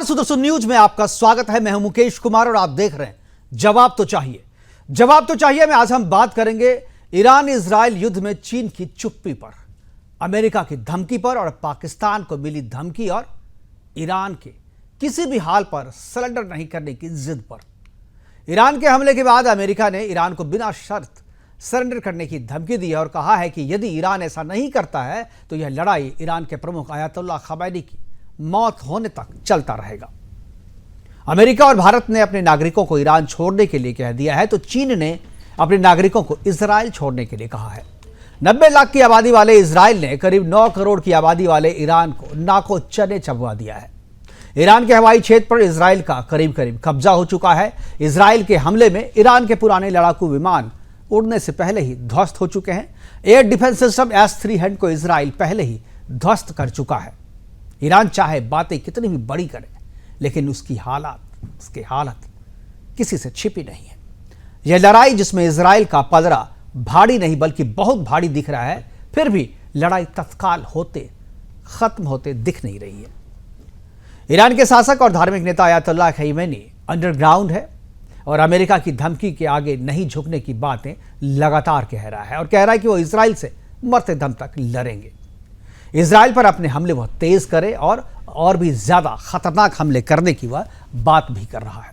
Sudarshan news में आपका स्वागत है। मैं हूं मुकेश कुमार और आप देख रहे हैं जवाब तो चाहिए। जवाब तो चाहिए में आज हम बात करेंगे ईरान इजराइल युद्ध में चीन की चुप्पी पर, अमेरिका की धमकी पर और पाकिस्तान को मिली धमकी और ईरान के किसी भी हाल पर सरेंडर नहीं करने की जिद पर। ईरान के हमले के बाद अमेरिका ने ईरान को बिना शर्त सरेंडर करने की धमकी दी है और कहा है कि यदि ईरान ऐसा नहीं करता है तो यह लड़ाई ईरान के प्रमुख आयतुल्लाह खमैनी की मौत होने तक चलता रहेगा। अमेरिका और भारत ने अपने नागरिकों को ईरान छोड़ने के लिए कह दिया है तो चीन ने अपने नागरिकों को इजराइल छोड़ने के लिए कहा है। 90 लाख की आबादी वाले इजराइल ने करीब 9 करोड़ की आबादी वाले ईरान को नाको चने चबवा दिया है। ईरान के हवाई क्षेत्र पर इजराइल का करीब करीब कब्जा हो चुका है। इजराइल के हमले में ईरान के पुराने लड़ाकू विमान उड़ने से पहले ही ध्वस्त हो चुके हैं। एयर डिफेंस सिस्टम S-300 को इजराइल पहले ही ध्वस्त कर चुका है। ईरान चाहे बातें कितनी भी बड़ी करे, लेकिन उसकी हालत किसी से छिपी नहीं है। यह लड़ाई जिसमें इजराइल का पलड़ा भारी नहीं बल्कि बहुत भारी दिख रहा है, फिर भी लड़ाई तत्काल खत्म होते दिख नहीं रही है। ईरान के शासक और धार्मिक नेता आयतुल्लाह खमैनी अंडरग्राउंड है और अमेरिका की धमकी के आगे नहीं झुकने की बातें लगातार कह रहा है और कह रहा है कि वो इजराइल से मरते दम तक लड़ेंगे। इजराइल पर अपने हमले वह तेज करे और भी ज्यादा खतरनाक हमले करने की वह बात भी कर रहा है।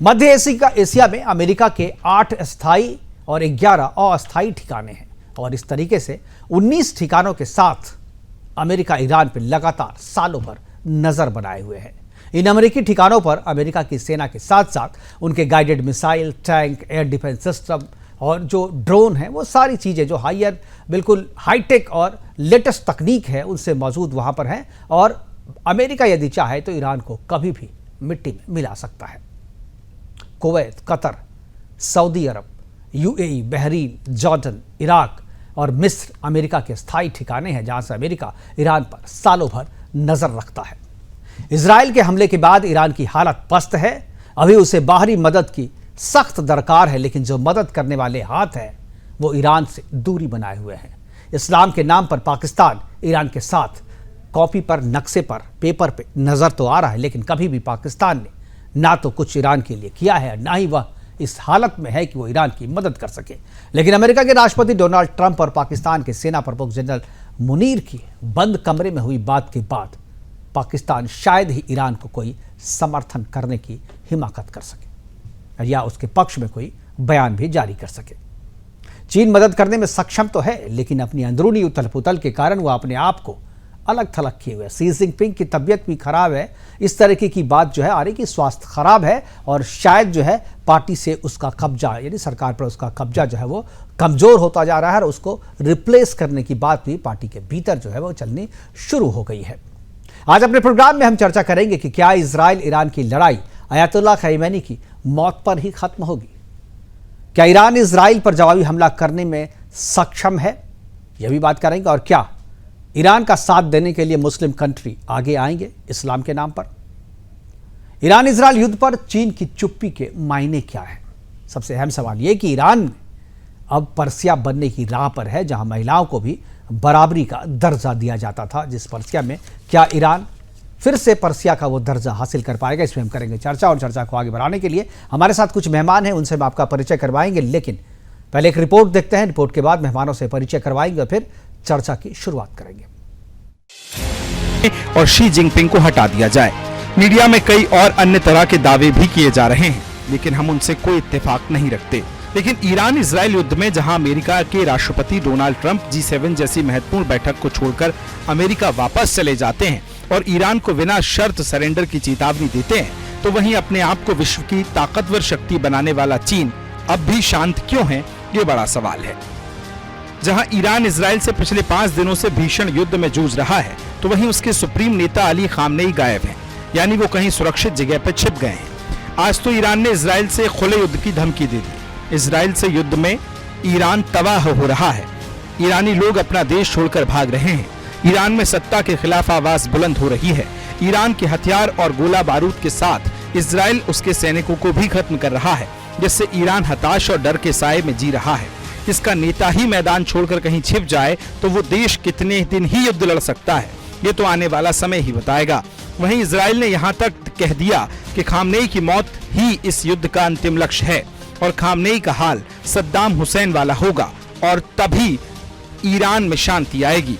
मध्य एशिया में अमेरिका के 8 स्थायी और 11 अस्थायी ठिकाने हैं और इस तरीके से 19 ठिकानों के साथ अमेरिका ईरान पर लगातार सालों भर नजर बनाए हुए है। इन अमेरिकी ठिकानों पर अमेरिका की सेना के साथ साथ उनके guided missile, tank, air defence system और जो ड्रोन है, वो सारी चीज़ें जो बिल्कुल हाईटेक और लेटेस्ट तकनीक है उनसे मौजूद वहाँ पर हैं और अमेरिका यदि चाहे तो ईरान को कभी भी मिट्टी में मिला सकता है। कुवैत, कतर, सऊदी अरब, UAE, बहरीन, जॉर्डन, इराक और मिस्र अमेरिका के स्थायी ठिकाने हैं जहाँ से अमेरिका ईरान पर सालों भर नज़र रखता है। इजराइल के हमले के बाद ईरान की हालत पस्त है। अभी उसे बाहरी मदद की सख्त दरकार है, लेकिन जो मदद करने वाले हाथ हैं वो ईरान से दूरी बनाए हुए हैं। इस्लाम के नाम पर पाकिस्तान ईरान के साथ कॉपी पर, नक्शे पर, पेपर पे नज़र तो आ रहा है, लेकिन कभी भी पाकिस्तान ने ना तो कुछ ईरान के लिए किया है, ना ही वह इस हालत में है कि वो ईरान की मदद कर सके। लेकिन अमेरिका के राष्ट्रपति डोनाल्ड ट्रंप और पाकिस्तान के सेना प्रमुख जनरल मुनीर की बंद कमरे में हुई बात के बाद पाकिस्तान शायद ही ईरान को कोई समर्थन करने की हिमाकत कर सके या उसके पक्ष में कोई बयान भी जारी कर सके। चीन मदद करने में सक्षम तो है, लेकिन अपनी अंदरूनी उथल पुथल के कारण वह अपने आप को अलग थलग किए हुए। शी जिनपिंग की तबीयत भी खराब है, इस तरह की बात जो है आ रही कि स्वास्थ्य खराब है और शायद जो है पार्टी से उसका कब्जा, यानी सरकार पर उसका कब्जा जो है वो कमजोर होता जा रहा है और उसको रिप्लेस करने की बात भी पार्टी के भीतर जो है वो चलनी शुरू हो गई है। आज अपने प्रोग्राम में हम चर्चा करेंगे कि क्या इजराइल ईरान की लड़ाई आयतुल्लाह खमैनी की मौत पर ही खत्म होगी? क्या ईरान इजराइल पर जवाबी हमला करने में सक्षम है? यह भी बात करेंगे। और क्या ईरान का साथ देने के लिए मुस्लिम कंट्री आगे आएंगे इस्लाम के नाम पर? ईरान इजराइल युद्ध पर चीन की चुप्पी के मायने क्या है? सबसे अहम सवाल यह कि ईरान अब पर्सिया बनने की राह पर है, जहां महिलाओं को भी बराबरी का दर्जा दिया जाता था। जिस पर्सिया में क्या ईरान फिर से पर्सिया का वो दर्जा हासिल कर पाएगा? इसमें हम करेंगे चर्चा और चर्चा को आगे बढ़ाने के लिए हमारे साथ कुछ मेहमान हैं, उनसे हम आपका परिचय करवाएंगे। लेकिन पहले एक रिपोर्ट देखते हैं, रिपोर्ट के बाद मेहमानों से परिचय करवाएंगे और फिर चर्चा की शुरुआत करेंगे। और शी जिनपिंग को हटा दिया जाए। मीडिया में कई और अन्य तरह के दावे भी किए जा रहे हैं, लेकिन हम उनसे कोई इत्तेफाक नहीं रखते। लेकिन ईरान इजराइल युद्ध में जहां अमेरिका के राष्ट्रपति डोनाल्ड ट्रंप G7 जैसी महत्वपूर्ण बैठक को छोड़कर अमेरिका वापस चले जाते हैं और ईरान को बिना शर्त सरेंडर की चेतावनी देते हैं, तो वहीं अपने आप को विश्व की ताकतवर शक्ति बनाने वाला चीन अब भी शांत क्यों है, ये बड़ा सवाल है। जहां ईरान इजराइल से पिछले 5 दिनों से भीषण युद्ध में जूझ रहा है, तो वहीं उसके सुप्रीम नेता अली खामनेई गायब हैं, यानी वो कहीं सुरक्षित जगह पर छिप गए हैं। आज तो ईरान ने इजराइल से खुले युद्ध की धमकी दे दी। इजराइल से युद्ध में ईरान तबाह हो रहा है। ईरानी लोग अपना देश छोड़कर भाग रहे हैं। ईरान में सत्ता के खिलाफ आवाज बुलंद हो रही है। ईरान के हथियार और गोला बारूद के साथ इजराइल उसके सैनिकों को भी खत्म कर रहा है, जिससे ईरान हताश और डर के साए में जी रहा है। इसका नेता ही मैदान छोड़कर कहीं छिप जाए तो वो देश कितने दिन ही युद्ध लड़ सकता है, ये तो आने वाला समय ही बताएगा। वहीं इजराइल ने यहां तक कह दिया कि खामनेई की मौत ही इस युद्ध का अंतिम लक्ष्य है और खामनेई का हाल सद्दाम हुसैन वाला होगा और तभी ईरान में शांति आएगी।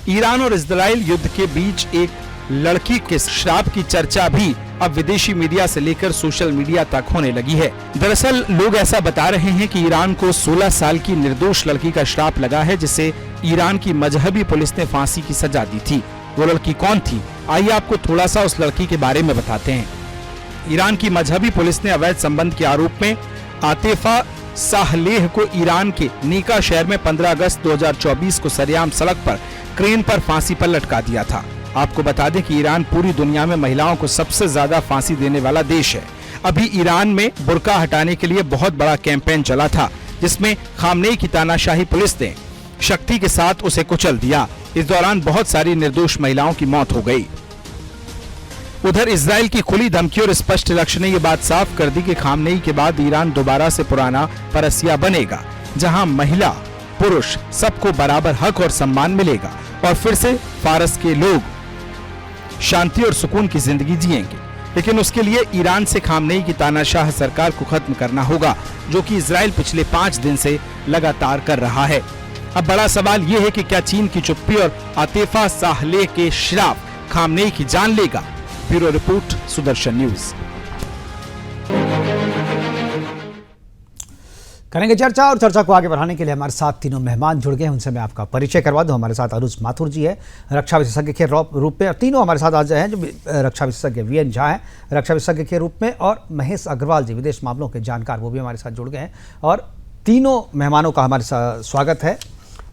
ईरान और इजराइल युद्ध के बीच एक लड़की के श्राप की चर्चा भी अब विदेशी मीडिया से लेकर सोशल मीडिया तक होने लगी है। दरअसल लोग ऐसा बता रहे हैं कि ईरान को 16 साल की निर्दोष लड़की का श्राप लगा है, जिसे ईरान की मजहबी पुलिस ने फांसी की सजा दी थी। वो लड़की कौन थी, आइए आपको थोड़ा सा उस लड़की के बारे में बताते हैं। ईरान की मजहबी पुलिस ने अवैध संबंध के आरोप में आतिफा साहलेह को ईरान के नीका शहर में 15 अगस्त 2024 को सरेआम सड़क पर क्रेन पर फांसी पर लटका दिया था। आपको बता दें कि ईरान पूरी दुनिया में महिलाओं को सबसे ज्यादा फांसी देने वाला देश है। अभी ईरान में बुर्का हटाने के लिए बहुत बड़ा कैंपेन चला था, जिसमें खामनेई की तानाशाही पुलिस ने शक्ति के साथ उसे कुचल दिया। इस दौरान बहुत सारी निर्दोष महिलाओं की मौत हो गई। उधर इजराइल की खुली धमकी और स्पष्ट लक्ष्य ने ये बात साफ कर दी कि खामनेई के बाद ईरान दोबारा से पुराना परसिया बनेगा, जहां महिला पुरुष सबको बराबर हक और सम्मान मिलेगा और फिर से फारस के लोग शांति और सुकून की जिंदगी जिएंगे। लेकिन उसके लिए ईरान से खामनेई की तानाशाह सरकार को खत्म करना होगा, जो कि इजराइल पिछले 5 दिन से लगातार कर रहा है। अब बड़ा सवाल ये है कि क्या चीन की चुप्पी और आतिफा साहलेह के श्राप खामनेई की जान लेगा। Bureau report, Sudarshan news. करेंगे चर्चा और चर्चा को आगे बढ़ाने के लिए हमारे साथ तीनों मेहमान जुड़ गए हैं। उनसे मैं आपका परिचय करवा दूं। हमारे साथ अनुज माथुर जी है, रक्षा विशेषज्ञ के रूप में, और तीनों हमारे साथ आज हैं जो रक्षा विशेषज्ञ वीएन झा हैं रक्षा विशेषज्ञ के रूप में, और महेश अग्रवाल जी विदेश मामलों के जानकार, वो भी हमारे साथ जुड़ गए हैं। और तीनों मेहमानों का हमारे साथ स्वागत है।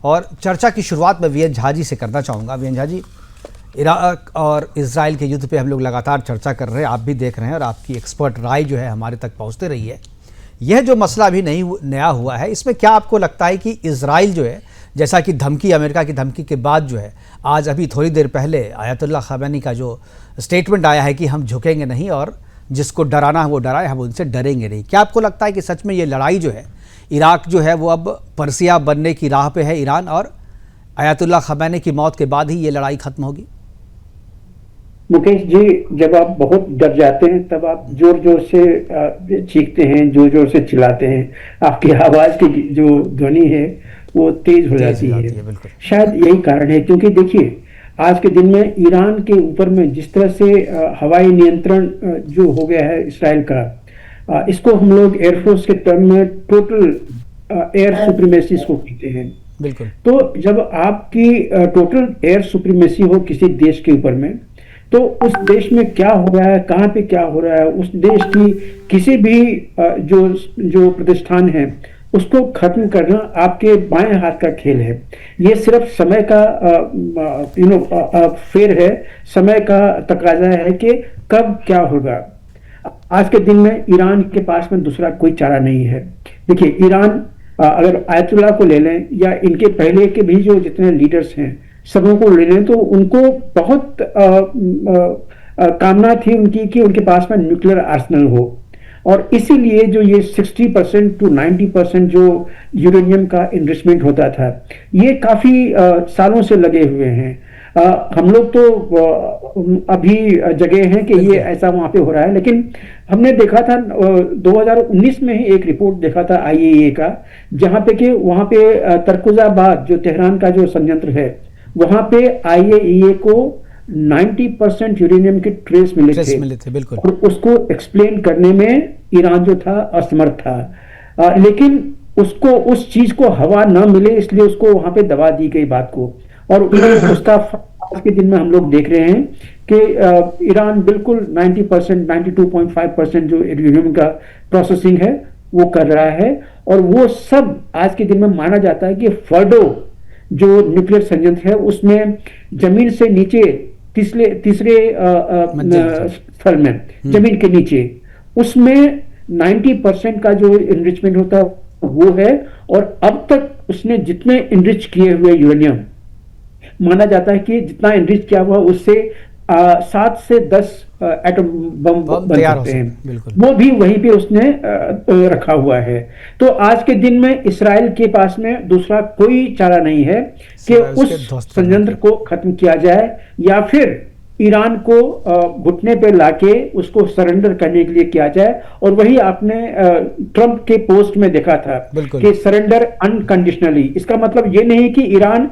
और चर्चा की शुरुआत में वीएन झा जी से करना चाहूँगा। वीएन झा जी, इराक और इजराइल के युद्ध पे हम लोग लगातार चर्चा कर रहे हैं, आप भी देख रहे हैं, और आपकी एक्सपर्ट राय जो है हमारे तक पहुंचते रही है। यह जो मसला अभी नहीं नया हुआ है, इसमें क्या आपको लगता है कि इजराइल जो है, जैसा कि धमकी, अमेरिका की धमकी के बाद जो है, आज अभी थोड़ी देर पहले आयतुल्लाह खमेनी का जो स्टेटमेंट आया है कि हम झुकेंगे नहीं और जिसको डराना है वो डराए, हम उनसे डरेंगे नहीं, क्या आपको लगता है कि सच में ये लड़ाई जो है, इराक जो है वो अब पर्सिया बनने की राह पे है ईरान, और आयतुल्लाह खमेनी की मौत के बाद ही ये लड़ाई खत्म होगी? मुकेश जी, जब आप बहुत डर जाते हैं तब आप जोर जोर से चीखते हैं, जोर जोर से चिल्लाते हैं, आपकी आवाज की जो ध्वनि है वो तेज हो जाती है। शायद यही कारण है, क्योंकि देखिए आज के दिन में ईरान के ऊपर में जिस तरह से हवाई नियंत्रण जो हो गया है इसराइल का, इसको हम लोग एयरफोर्स के टर्म में टोटल एयर सुप्रीमेसी को कहते हैं। बिल्कुल। तो जब आपकी टोटल एयर सुप्रीमेसी हो किसी देश के ऊपर में, तो उस देश में क्या हो रहा है, कहाँ पे क्या हो रहा है, उस देश की किसी भी जो प्रतिष्ठान है उसको खत्म करना आपके बाएं हाथ का खेल है। ये सिर्फ समय का फेर है, समय का तकाजा है कि कब क्या होगा। आज के दिन में ईरान के पास में दूसरा कोई चारा नहीं है। देखिए, ईरान अगर आयतुल्लाह को ले लें या इनके पहले के भी जो जितने लीडर्स हैं सबों को ले लें, तो उनको बहुत कामना थी उनकी कि उनके पास में न्यूक्लियर आर्सेनल हो, और इसीलिए जो ये 60% to 90% जो यूरेनियम का इन्रिचमेंट होता था, ये काफी सालों से लगे हुए हैं। हम लोग तो अभी जगह हैं कि ये ऐसा वहां पे हो रहा है, लेकिन हमने देखा था 2019 में ही एक रिपोर्ट देखा था IAEA का, जहां पे कि वहां पे तरकुजाबाद जो तेहरान का जो संयंत्र है, वहां पे IAEA को 90% यूरेनियम के ट्रेस मिले थे। बिल्कुल। और उसको एक्सप्लेन करने में ईरान जो था असमर्थ था, लेकिन उसको उस चीज को हवा ना मिले इसलिए उसको वहां पे दबा दी गई बात को, और उसका आज के दिन में हम लोग देख रहे हैं कि ईरान बिल्कुल 90%, 92.5% जो यूरेनियम का प्रोसेसिंग है वो कर रहा है, और वो सब आज के दिन में माना जाता है कि फर्डो जो न्यूक्लियर संयंत्र है उसमें जमीन से नीचे तीसरे स्थल में जमीन के नीचे उसमें 90% का जो इनरिचमेंट होता है वो है, और अब तक उसने जितने इनरिच किए हुए यूरेनियम, माना जाता है कि जितना इनरिच किया हुआ उससे 7 से 10 एटम बम बन सकते हैं, वो भी वहीं पे उसने रखा हुआ है। तो आज के दिन में इसराइल के पास में दूसरा कोई चारा नहीं है कि उस संयंत्र को खत्म किया जाए, या फिर ईरान को घुटने पे लाके उसको सरेंडर करने के लिए किया जाए। और वही आपने ट्रंप के पोस्ट में देखा था कि सरेंडर अनकंडीशनली। इसका मतलब ये नहीं कि ईरान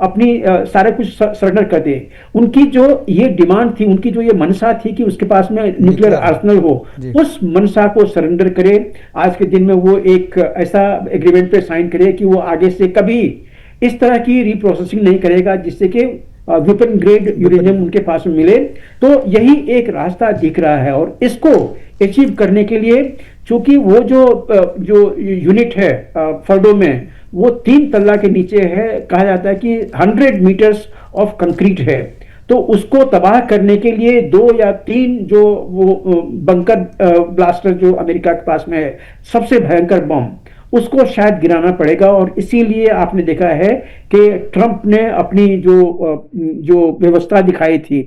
अपनी सारे कुछ सरेंडर कर दे। उनकी जो ये डिमांड थी, उनकी जो ये मनसा थी कि उसके पास में न्यूक्लियर आर्सेनल हो, उस मनसा को सरेंडर करे। आज के दिन में वो एक ऐसा एग्रीमेंट पे साइन करे कि वो आगे से कभी इस तरह की रिप्रोसेसिंग नहीं करेगा जिससे कि वेपन ग्रेड यूरेनियम उनके पास में मिले। तो यही एक रास्ता दिख रहा है। और इसको अचीव करने के लिए चूंकि वो जो यूनिट है फर्डो में, वो 3 तल्ला के नीचे है। कहा जाता है कि 100 मीटर्स ऑफ कंक्रीट है। तो उसको तबाह करने के लिए 2 या 3 जो वो बंकर ब्लास्टर जो अमेरिका के पास में है, सबसे भयंकर बम, उसको शायद गिराना पड़ेगा। और इसीलिए आपने देखा है कि ट्रंप ने अपनी जो व्यवस्था दिखाई थी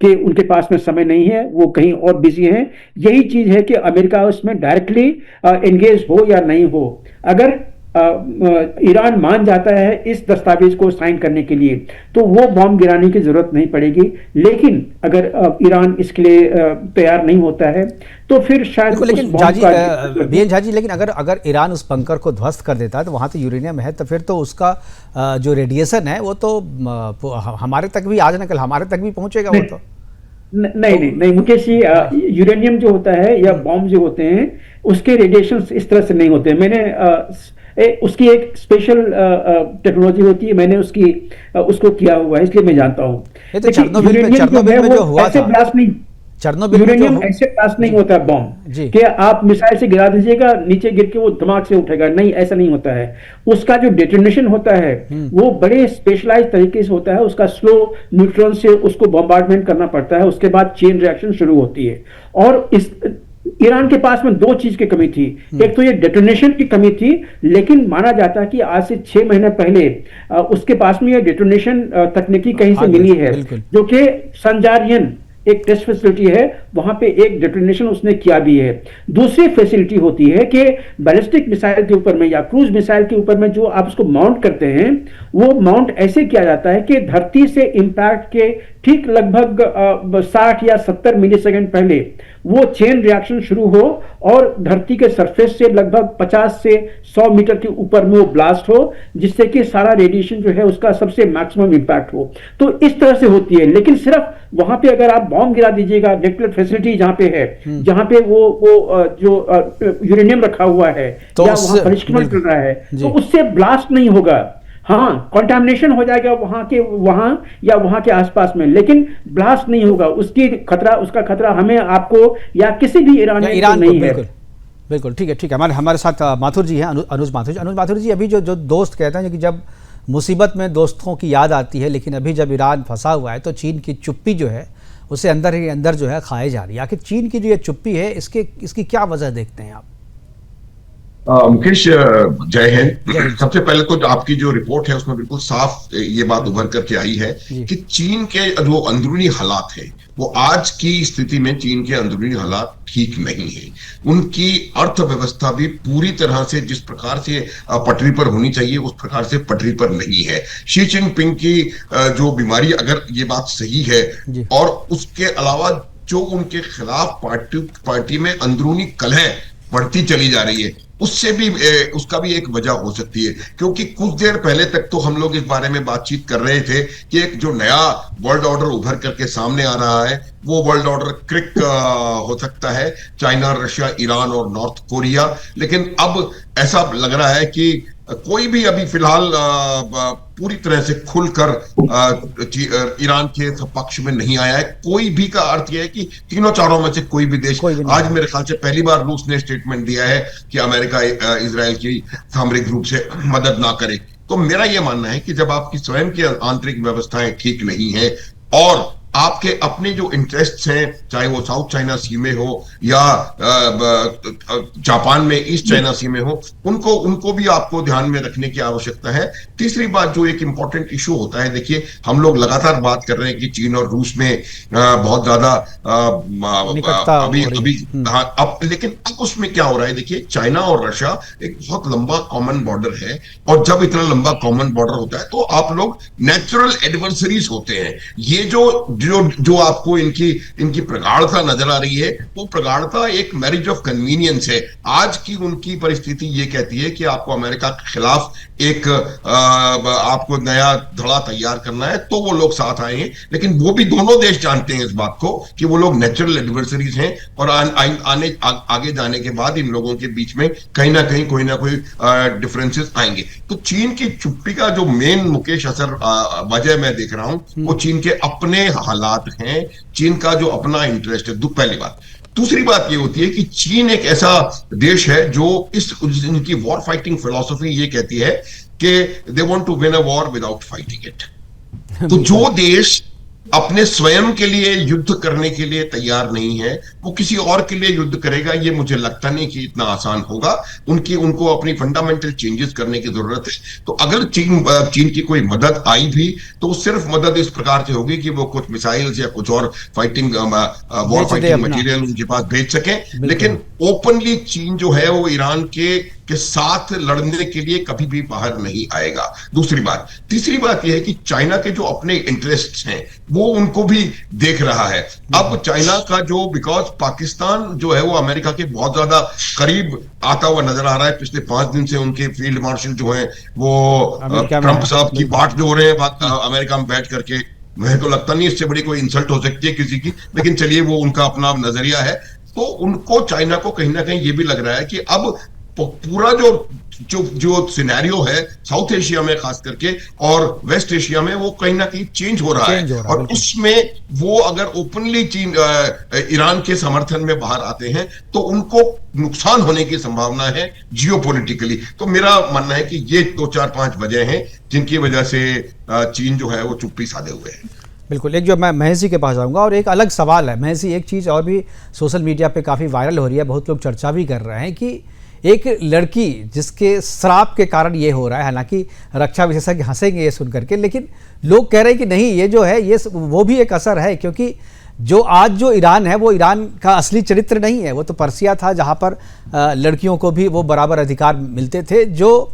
कि उनके पास में समय नहीं है, वो कहीं और बिजी हैं। यही चीज है कि अमेरिका उसमें डायरेक्टली एंगेज हो या नहीं हो। अगर ईरान मान जाता है इस दस्तावेज को साइन करने के लिए, तो वो बॉम्ब गिराने की जरूरत नहीं पड़ेगी। लेकिन अगर ईरान इसके लिए तैयार नहीं होता है तो फिर शायद लेकिन झाजी, लेकिन अगर ईरान उस बंकर को ध्वस्त कर देता है तो वहां तो यूरेनियम है, तो फिर तो उसका जो रेडिएशन है वो तो हमारे तक भी, आज न कल हमारे तक भी पहुंचेगा। वो तो नहीं मुकेश जी, यूरेनियम जो होता है या बॉम्ब जो होते हैं उसके रेडिएशन इस तरह से नहीं होते। मैंने उसकी एक स्पेशल टेक्नोलॉजी होती है, मैंने उसको किया हुआ है, इसलिए मैं जानता हूँ। यूरेनियम ऐसे ब्लास्ट नहीं होता बॉम्ब कि आप मिसाइल से गिरा दीजिएगा, नीचे गिर के वो दिमाग से उठेगा। नहीं, ऐसा नहीं होता है। उसका जो डेटोनेशन होता है वो बड़े स्पेशलाइज तरीके से होता है। उसका स्लो न्यूट्रॉन से उसको बॉम्बार्डमेंट करना पड़ता है, उसके बाद चेन रिएक्शन शुरू होती है। और इस ईरान के पास में 2 चीज की कमी थी। एक तो ये डेटोनेशन की कमी थी, लेकिन माना जाता है कि आज से 6 महीने पहले उसके पास में ये डेटोनेशन तकनीकी कहीं से मिली है, जो कि संजारियन एक टेस्ट फैसिलिटी है, वहां पे एक डेटोनेशन उसने किया भी है। दूसरी फैसिलिटी होती है कि बैलिस्टिक मिसाइल के ऊपर में या क्रूज मिसाइल के ऊपर में जो आप उसको माउंट करते हैं, वो माउंट ऐसे किया जाता है कि धरती से इंपैक्ट के ठीक लगभग 60 या 70 मिलीसेकंड पहले वो चेन रिएक्शन शुरू हो और धरती के सरफेस से लगभग 50 से 100 मीटर के ऊपर में वो ब्लास्ट हो, जिससे कि सारा रेडिएशन जो है उसका सबसे मैक्सिमम इंपैक्ट हो। तो इस तरह से होती है। लेकिन सिर्फ वहां पे अगर आप बॉम्ब गिरा दीजिएगा, न्यूक्लियर फैसिलिटी जहां पे है, जहां पे वो जो यूरेनियम रखा हुआ है तो या वहां परिष्करण कर रहा है, तो उससे ब्लास्ट नहीं होगा। हाँ, कंटामिनेशन हो जाएगा वहां या वहां के आसपास में, लेकिन ब्लास्ट नहीं होगा। उसका खतरा हमें, आपको या किसी भी ईरान को नहीं है। बिल्कुल ठीक है। हमारे साथ माथुर जी हैं, अनुज माथुर जी। अभी जो दोस्त कहते हैं कि जब मुसीबत में दोस्तों की याद आती है, लेकिन अभी जब ईरान फंसा हुआ है तो चीन की चुप्पी जो है उसे अंदर ही अंदर जो है खाए जा रही है। आखिर चीन की जो ये चुप्पी है, इसकी क्या वजह देखते हैं आप? मुकेश, जय हिंद। सबसे पहले तो आपकी जो रिपोर्ट है उसमें बिल्कुल साफ ये बात उभर करके आई है कि चीन के जो अंदरूनी हालात है, वो आज की स्थिति में चीन के अंदरूनी हालात ठीक नहीं है। उनकी अर्थव्यवस्था भी पूरी तरह से जिस प्रकार से पटरी पर होनी चाहिए उस प्रकार से पटरी पर नहीं है। शी जिनपिंग की जो बीमारी, अगर ये बात सही है, और उसके अलावा जो उनके खिलाफ पार्टी में अंदरूनी कलह बढ़ती चली जा रही है, उससे भी उसका भी एक वजह हो सकती है। क्योंकि कुछ देर पहले तक तो हम लोग इस बारे में बातचीत कर रहे थे कि एक जो नया वर्ल्ड ऑर्डर उभर करके सामने आ रहा है, वो वर्ल्ड ऑर्डर क्रिक हो सकता है, चाइना, रशिया, ईरान और नॉर्थ कोरिया। लेकिन अब ऐसा लग रहा है कि कोई भी अभी फिलहाल पूरी तरह से खुलकर ईरान के पक्ष में नहीं आया है। कोई भी का अर्थ यह है कि तीनों चारों में से कोई भी देश, आज मेरे ख्याल से पहली बार रूस ने स्टेटमेंट दिया है कि अमेरिका इजराइल की सामरिक रूप से मदद ना करे। तो मेरा यह मानना है कि जब आपकी स्वयं की आंतरिक व्यवस्थाएं ठीक नहीं है और आपके अपने जो इंटरेस्ट्स हैं, चाहे वो साउथ चाइना सी में हो या जापान में ईस्ट चाइना सी में हो, उनको भी आपको ध्यान में रखने की आवश्यकता है। तीसरी बात जो एक इंपॉर्टेंट इशू होता है, देखिए हम लोग लगातार बात कर रहे हैं कि चीन और रूस में बहुत ज्यादा लेकिन अब उसमें क्या हो रहा है, देखिए चाइना और रशिया एक बहुत लंबा कॉमन बॉर्डर है, और जब इतना लंबा कॉमन बॉर्डर होता है तो आप लोग नेचुरल एडवर्सरीज होते हैं। ये जो जो जो आपको इनकी प्रगाढ़ता नजर आ रही है, वो प्रगाढ़ता एक मैरिज ऑफ कन्वीनियंस है। आज की उनकी परिस्थिति ये कहती है कि आपको अमेरिका के खिलाफ एक आपको नया धड़ा तैयार करना है, तो वो लोग साथ आए हैं। लेकिन वो भी दोनों देश जानते हैं इस बात को कि वो लोग नेचुरल एडवर्सरीज हैं, और आगे जाने के बाद इन लोगों के बीच में कहीं ना कहीं कोई ना कोई डिफरेंसेस आएंगे। तो चीन की चुप्पी का जो मेन मुकेश असर वजह मैं देख रहा हूं, वो चीन के अपने हालात हैं, चीन का जो अपना इंटरेस्ट है, पहली बात। दूसरी बात ये होती है कि चीन एक ऐसा देश है जो इनकी वॉर फाइटिंग फिलॉसफी ये कहती है कि they want to win a war without fighting it. तो जो देश अपने स्वयं के लिए युद्ध करने के लिए तैयार नहीं है, वो किसी और के लिए युद्ध करेगा, ये मुझे लगता नहीं कि इतना आसान होगा। उनको अपनी फंडामेंटल चेंजेस करने की जरूरत है। तो अगर चीन की कोई मदद आई भी, तो सिर्फ मदद इस प्रकार से होगी कि वो कुछ मिसाइल्स या कुछ और फाइटिंग वॉर फाइटिंग मटेरियल उनके पास भेज सकें। लेकिन ओपनली चीन जो है वो ईरान के साथ लड़ने के लिए कभी भी बाहर नहीं आएगा। दूसरी बात, तीसरी बात यह है कि चाइना के जो अपने इंटरेस्ट्स हैं वो उनको भी देख रहा है। अब चाइना का जो, बिकॉज पाकिस्तान जो है वो अमेरिका के बहुत ज्यादा करीब आता हुआ नजर आ रहा है। पिछले 5 दिन से उनके फील्ड मार्शल जो हैं वो ट्रंप साहब की बाट जो रहे हैं अमेरिका में बैठ करके, मुझे तो लगता नहीं इससे बड़ी कोई इंसल्ट हो सकती है किसी की, लेकिन चलिए वो उनका अपना नजरिया है। तो उनको, चाइना को कहीं ना कहीं ये भी लग रहा है कि अब पूरा जो सिनेरियो है साउथ एशिया में खास करके और वेस्ट एशिया में, वो कहीं ना कहीं चेंज हो रहा है। और उसमें वो अगर ओपनली ईरान के समर्थन में बाहर आते हैं तो उनको नुकसान होने की संभावना है जियोपॉलिटिकली। तो मेरा मानना है कि ये 2-4-5 वजह हैं जिनकी वजह से चीन जो है वो चुप्पी साधे हुए है। बिल्कुल। एक जो मैं महसी के पास जाऊंगा और एक अलग सवाल है महसी, एक चीज़ और भी सोशल मीडिया पे काफ़ी वायरल हो रही है, बहुत लोग चर्चा भी कर रहे हैं कि एक लड़की जिसके श्राप के कारण ये हो रहा है, हालांकि रक्षा विशेषज्ञ हंसेंगे ये सुन करके, लेकिन लोग कह रहे हैं कि नहीं, ये जो है ये वो भी एक असर है, क्योंकि जो ईरान है वो ईरान का असली चरित्र नहीं है। वो तो पर्सिया था जहाँ पर लड़कियों को भी वो बराबर अधिकार मिलते थे। जो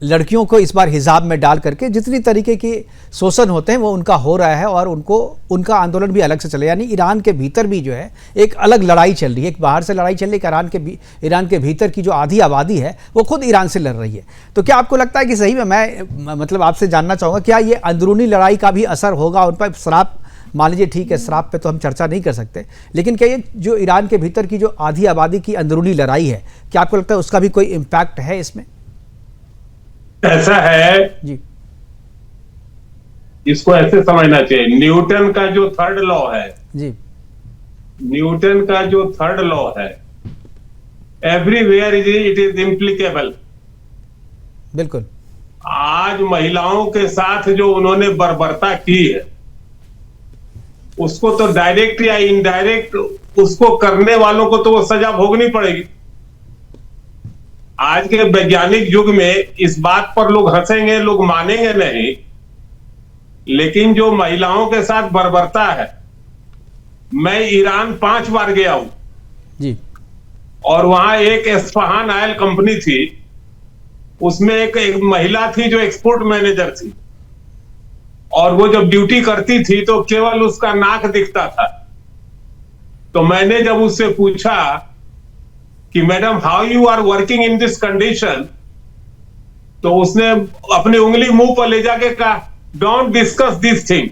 लड़कियों को इस बार हिजाब में डाल करके जितनी तरीके की शोषण होते हैं वो उनका हो रहा है, और उनका आंदोलन भी अलग से चले, यानी ईरान के भीतर भी जो है एक अलग लड़ाई चल रही है। एक बाहर से लड़ाई चल रही है, ईरान के भीतर की जो आधी आबादी है वो खुद ईरान से लड़ रही है। तो क्या आपको लगता है कि सही में, मैं मतलब आपसे जानना चाहूँगा, क्या ये अंदरूनी लड़ाई का भी असर होगा उन पर? श्राप मान लीजिए, ठीक है, श्राप पे तो हम चर्चा नहीं कर सकते, लेकिन क्या ये जो ईरान के भीतर की जो आधी आबादी की अंदरूनी लड़ाई है, क्या आपको लगता है उसका भी कोई इम्पैक्ट है इसमें? ऐसा है जी, इसको ऐसे समझना चाहिए। न्यूटन का जो थर्ड लॉ है जी, न्यूटन का जो थर्ड लॉ है, एवरीवेयर इट इज इम्प्लीकेबल। बिल्कुल। आज महिलाओं के साथ जो उन्होंने बर्बरता की है, उसको तो डायरेक्ट या इनडायरेक्ट उसको करने वालों को तो वो सजा भोगनी पड़ेगी। आज के वैज्ञानिक युग में इस बात पर लोग हंसेंगे, लोग मानेंगे नहीं, लेकिन जो महिलाओं के साथ बर्बरता है, मैं ईरान 5 बार गया हूं जी, और वहां एक एस्फहान ऑयल कंपनी थी, उसमें एक महिला थी जो एक्सपोर्ट मैनेजर थी, और वो जब ड्यूटी करती थी तो केवल उसका नाक दिखता था। तो मैंने जब उससे पूछा कि madam how you are working in this condition, तो उसने अपनी उंगली मुंह पर ले जाके कहा, डोंट डिस्कस दिस थिंग।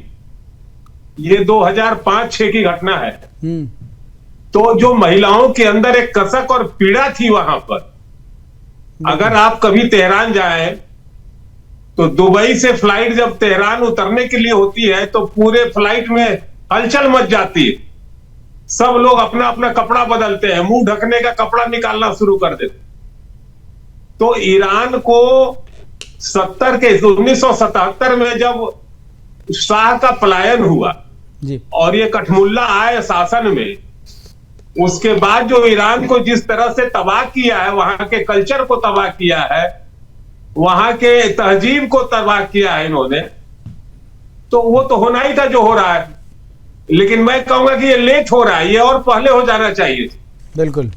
ये 2005-6 की घटना है। तो जो महिलाओं के अंदर एक कसक और पीड़ा थी वहां पर, अगर आप कभी तेहरान जाएं तो दुबई से फ्लाइट जब तेहरान उतरने के लिए होती है तो पूरे फ्लाइट में हलचल मच जाती है। सब लोग अपना अपना कपड़ा बदलते हैं, मुंह ढकने का कपड़ा निकालना शुरू कर देते। तो ईरान को 1977 में जब शाह का पलायन हुआ जी, और ये कठमुल्ला आए शासन में, उसके बाद जो ईरान को जिस तरह से तबाह किया है, वहां के कल्चर को तबाह किया है, वहां के तहजीब को तबाह किया है इन्होंने, तो वो तो होना ही था जो हो रहा है। लेकिन मैं कहूंगा कि ये लेट हो रहा है, ये और पहले हो जाना चाहिए। बिल्कुल।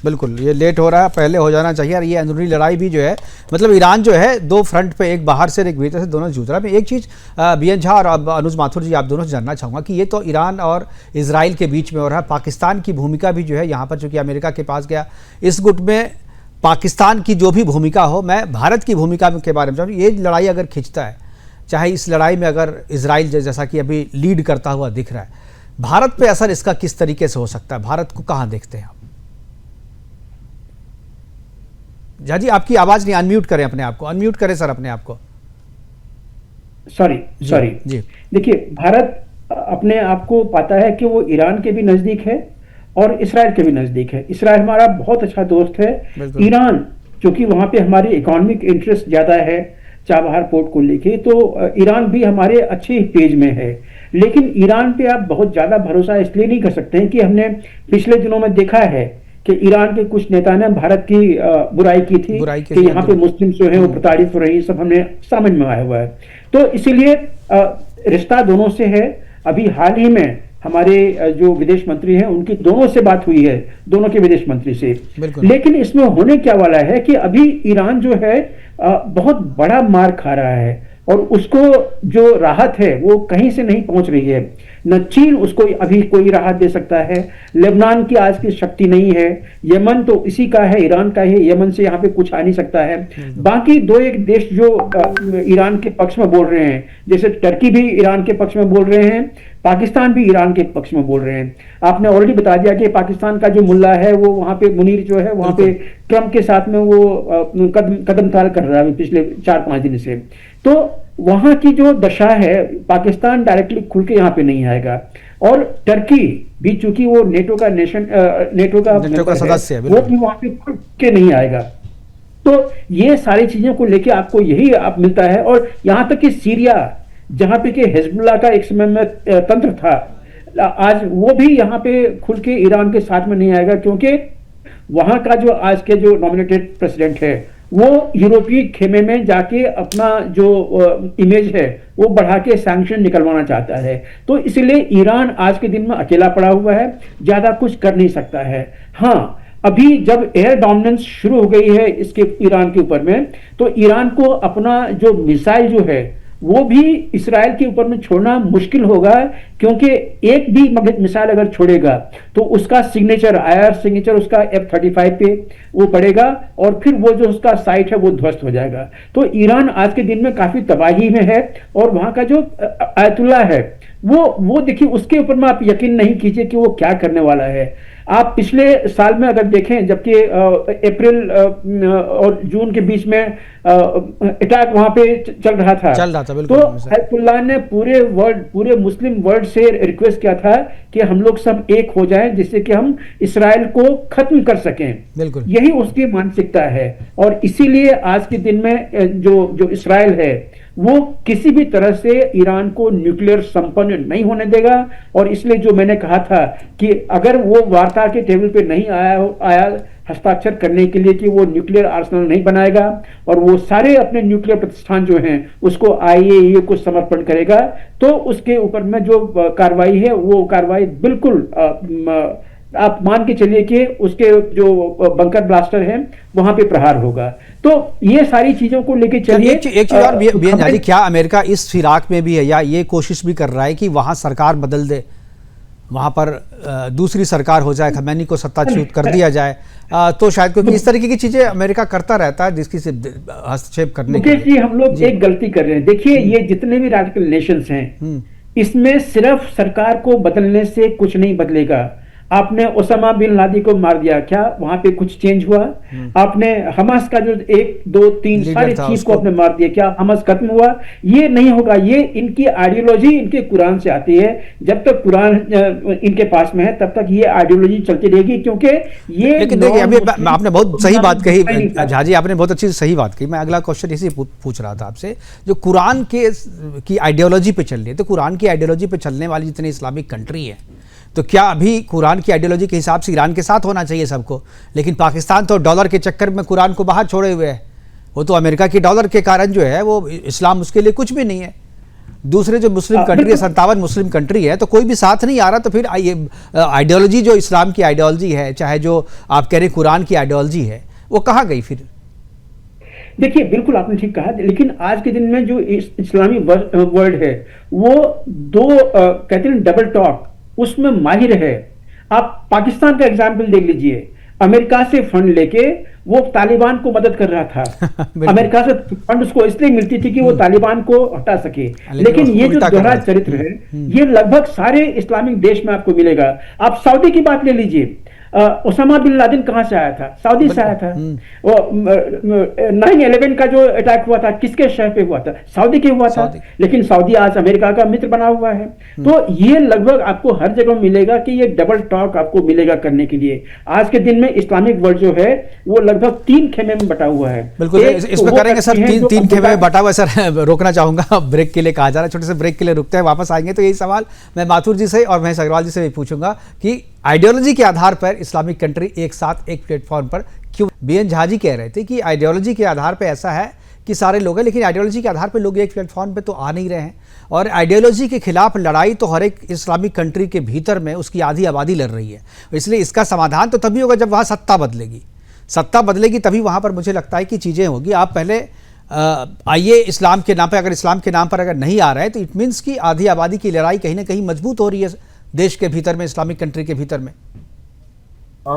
बिल्कुल, ये लेट हो रहा है, पहले हो जाना चाहिए। और ये अंदरूनी लड़ाई भी जो है, मतलब ईरान जो है दो फ्रंट पे, एक बाहर से और एक भीतर से, दोनों जूझ रहा है। मैं एक चीज़ बीएन झा और अनुज माथुर जी, आप दोनों से जानना चाहूँगा कि ये तो ईरान और इजराइल के बीच में हो रहा है, पाकिस्तान की भूमिका भी जो है यहाँ पर, चूँकि अमेरिका के पास गया, इस गुट में पाकिस्तान की जो भी भूमिका हो, मैं भारत की भूमिका के बारे में चाहूँ। ये लड़ाई अगर खिंचता है, चाहे इस लड़ाई में अगर इजराइल जैसा कि अभी लीड करता हुआ दिख रहा है, भारत पे असर इसका किस तरीके से हो सकता है? भारत को कहाँ देखते हैं आप? झा जी, आपकी आवाज नहीं, अनम्यूट करें अपने आप को, अनम्यूट करें सर अपने आप को। सॉरी जी। देखिए, भारत अपने आप को पाता है कि वो ईरान के भी नजदीक है और इसराइल के भी नजदीक है। इसराइल हमारा बहुत अच्छा दोस्त है। ईरान, चूंकि वहां पे हमारे इकोनॉमिक इंटरेस्ट ज्यादा है चाबहार पोर्ट को लेके, तो ईरान भी हमारे अच्छे पेज में है। लेकिन ईरान पे आप बहुत ज्यादा भरोसा इसलिए नहीं कर सकते हैं कि हमने पिछले दिनों में देखा है कि ईरान के कुछ नेता ने भारत की बुराई की थी कि यहाँ पे मुस्लिम जो है वो प्रताड़ित हो रही, सब हमने समझ में आया हुआ है। तो इसीलिए रिश्ता दोनों से है। अभी हाल ही में हमारे जो विदेश मंत्री हैं उनकी दोनों से बात हुई है, दोनों के विदेश मंत्री से। लेकिन इसमें होने क्या वाला है कि अभी ईरान जो है बहुत बड़ा मार खा रहा है और उसको जो राहत है वो कहीं से नहीं पहुंच रही है। न चीन उसको अभी कोई राहत दे सकता है, लेबनान की आज की शक्ति नहीं है, यमन तो इसी का है, ईरान का है, यमन से यहाँ पे कुछ आ नहीं सकता है। बाकी दो एक देश जो ईरान के पक्ष में बोल रहे हैं, जैसे टर्की भी ईरान के पक्ष में बोल रहे हैं, पाकिस्तान भी ईरान के पक्ष में बोल रहे हैं। आपने ऑलरेडी बता दिया कि पाकिस्तान का जो मुल्ला है वो वहां पे, मुनीर जो है वहां पे ट्रंप के साथ में वो कदम ताल कर रहा है पिछले 4-5 दिन से। तो वहां की जो दशा है, पाकिस्तान डायरेक्टली खुल के यहाँ पे नहीं आएगा। और टर्की भी, चूंकि वो नेटो का सदस्य है, वो भी वहां पे खुल के नहीं आएगा। तो ये सारी चीजों को लेके आपको यही आप मिलता है। और यहां तक कि सीरिया, जहां पे कि हिजबुल्लाह का एक समय में तंत्र था, आज वो भी यहाँ पे खुल के ईरान के साथ में नहीं आएगा, क्योंकि वहां का जो आज के जो नॉमिनेटेड प्रेसिडेंट है वो यूरोपीय खेमे में जाके अपना जो इमेज है वो बढ़ा के सैंक्शन निकलवाना चाहता है। तो इसलिए ईरान आज के दिन में अकेला पड़ा हुआ है, ज्यादा कुछ कर नहीं सकता है। हाँ, अभी जब एयर डोमिनेंस शुरू हो गई है इसके ईरान के ऊपर में, तो ईरान को अपना जो मिसाइल जो है वो भी इसराइल के ऊपर में छोड़ना मुश्किल होगा, क्योंकि एक भी मिसाइल अगर छोड़ेगा तो उसका सिग्नेचर, IR सिग्नेचर उसका F-35 पे वो पड़ेगा और फिर वो जो उसका साइट है वो ध्वस्त हो जाएगा। तो ईरान आज के दिन में काफी तबाही में है। और वहां का जो आयतुल्ला है वो देखिए, उसके ऊपर में आप यकीन नहीं कीजिए कि वो क्या करने वाला है। आप पिछले साल में अगर देखें, जबकि अप्रैल और जून के बीच में अटैक वहां पे चल रहा था, तो आयतुल्लाह ने पूरे मुस्लिम वर्ल्ड से रिक्वेस्ट किया था कि हम लोग सब एक हो जाएं, जिससे कि हम इसराइल को खत्म कर सकें। यही उसकी मानसिकता है। और इसीलिए आज के दिन में जो इसराइल है वो किसी भी तरह से ईरान को न्यूक्लियर संपन्न नहीं होने देगा। और इसलिए जो मैंने कहा था कि अगर वो वार्ता के टेबल पे नहीं आया हस्ताक्षर करने के लिए कि वो न्यूक्लियर आर्सेनल नहीं बनाएगा और वो सारे अपने न्यूक्लियर प्रतिष्ठान जो हैं उसको IAEA को समर्पण करेगा, तो उसके ऊपर में जो कार्रवाई है वो कार्रवाई बिल्कुल आप मान के चलिए कि उसके जो बंकर ब्लास्टर हैं वहां पे प्रहार होगा। तो ये सारी चीजों को लेके चलिए। एक चीज और बीएन झा जी, क्या अमेरिका इस फिराक में भी है या ये कोशिश भी कर रहा है कि वहां सरकार बदल दे, वहां पर दूसरी सरकार हो जाए, खमैनी को सत्ताच्युत कर दिया जाए? तो शायद, क्योंकि इस तरीके की चीजें अमेरिका करता रहता है जिसकी से हस्तक्षेप करने के लिए हम लोग एक गलती कर रहे हैं। देखिए, ये जितने भी रेडिकल नेशंस हैं, इसमें सिर्फ सरकार को बदलने से कुछ नहीं बदलेगा। आपने ओसामा बिन लादेन को मार दिया, क्या वहां पे कुछ चेंज हुआ? आपने हमास का जो 1, 2, 3 सारे चीफ को आपने मार दिया, क्या हमास खत्म हुआ? ये नहीं होगा। ये इनकी आइडियोलॉजी इनके कुरान से आती है। जब तक कुरान इनके पास में है तब तक ये आइडियोलॉजी चलती रहेगी, क्योंकि ये। लेकिन देखिए, अभी आपने बहुत सही बात कही झा जी, आपने बहुत अच्छी सही बात कही। मैं अगला क्वेश्चन इसी पूछ रहा था आपसे, जो कुरान की आइडियोलॉजी पे चल रही है, तो कुरान की आइडियोलॉजी पे चलने वाली जितनी इस्लामिक कंट्री है, तो क्या अभी कुरान की आइडियोलॉजी के हिसाब से ईरान के साथ होना चाहिए सबको? लेकिन पाकिस्तान तो डॉलर के चक्कर में कुरान को बाहर छोड़े हुए है। वो तो अमेरिका की डॉलर के कारण जो है वो इस्लाम उसके लिए कुछ भी नहीं है। दूसरे जो मुस्लिम कंट्री है, 57 मुस्लिम कंट्री है, तो कोई भी साथ नहीं आ रहा, तो फिर ये आइडियोलॉजी जो इस्लाम की आइडियोलॉजी है, चाहे जो आप कह रहे हैं कुरान की आइडियोलॉजी है, वो कहाँ गई फिर? देखिए, बिल्कुल आपने ठीक कहा, लेकिन आज के दिन में जो इस्लामी वर्ल्ड है वो दो कहते हैं डबल टॉक, उसमें माहिर है। आप पाकिस्तान का एग्जाम्पल देख लीजिए, अमेरिका से फंड लेके वो तालिबान को मदद कर रहा था। अमेरिका से फंड उसको इसलिए मिलती थी कि वो तालिबान को हटा सके, लेकिन ये जो दोहरा चरित्र है ये लगभग सारे इस्लामिक देश में आपको मिलेगा। आप सऊदी की बात ले लीजिए, ओसामा बिन लादेन कहां से आया था? सऊदी से आया था। वो 9/11 का जो अटैक हुआ था किसके शहर पे हुआ था? सऊदी के हुआ था। लेकिन सऊदी आज अमेरिका का मित्र बना हुआ है। तो ये लगभग आपको हर जगह मिलेगा कि ये डबल टॉक आपको मिलेगा करने के लिए। आज के दिन में इस्लामिक वर्ल्ड जो है वो लगभग 3 खेमे में बटा हुआ है। बिल्कुल, इसमें करेंगे सर, तीन खेमे में बटा हुआ। सर रोकना चाहूंगा, ब्रेक के लिए कहा जा रहा है, छोटे से ब्रेक के लिए रुकते हैं, वापस आएंगे तो यही सवाल मैं माथुर जी से और महेश अग्रवाल जी से भी पूछूंगा कि आइडियोलॉजी के आधार पर इस्लामिक कंट्री एक साथ एक प्लेटफॉर्म पर क्यों? बीएन झा जी कह रहे थे कि आइडियोलॉजी के आधार पर ऐसा है कि सारे लोग हैं, लेकिन आइडियोलॉजी के आधार पर लोग एक प्लेटफॉर्म पे तो आ नहीं रहे हैं, और आइडियोलॉजी के खिलाफ लड़ाई तो हर एक इस्लामिक कंट्री के भीतर में उसकी आधी आबादी लड़ रही है। इसलिए इसका समाधान तो तभी होगा जब वहाँ सत्ता बदलेगी। सत्ता बदलेगी तभी वहाँ पर मुझे लगता है कि चीज़ें होगी। आप पहले आइए, इस्लाम के नाम पर, अगर इस्लाम के नाम पर अगर नहीं आ रहे हैं तो इट मीन्स कि आधी आबादी की लड़ाई कहीं ना कहीं मजबूत हो रही है देश के भीतर में, इस्लामिक कंट्री के भीतर में।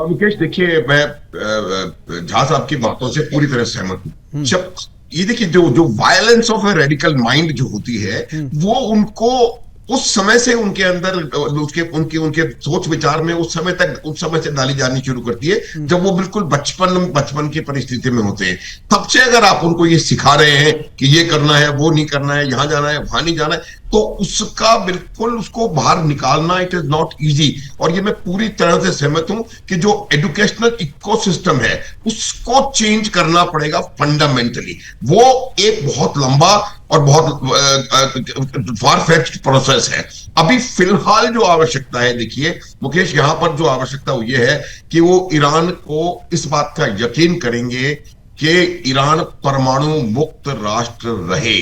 मुकेश, देखिए, मैं झा साहब की बातों से पूरी तरह सहमत हूँ। जब ये देखिए, जो violence of a radical mind जो होती है वो उनको उस समय से उनके अंदर उनके सोच विचार में उस समय से डाली जानी शुरू करती है जब वो बिल्कुल बचपन की परिस्थिति में होते हैं। तब से अगर आप उनको ये सिखा रहे हैं कि ये करना है, वो नहीं करना है, यहां जाना है, वहां नहीं जाना है, तो उसका बिल्कुल उसको बाहर निकालना इट इज नॉट इजी। और ये मैं पूरी तरह से सहमत हूं कि जो एजुकेशनल इकोसिस्टम है उसको चेंज करना पड़ेगा फंडामेंटली। वो एक बहुत लंबा और बहुत फार फेच्ड प्रोसेस है। अभी फिलहाल जो आवश्यकता है, देखिए मुकेश, यहां पर जो आवश्यकता वो ये है कि वो ईरान को इस बात का यकीन करेंगे कि ईरान परमाणु मुक्त राष्ट्र रहे।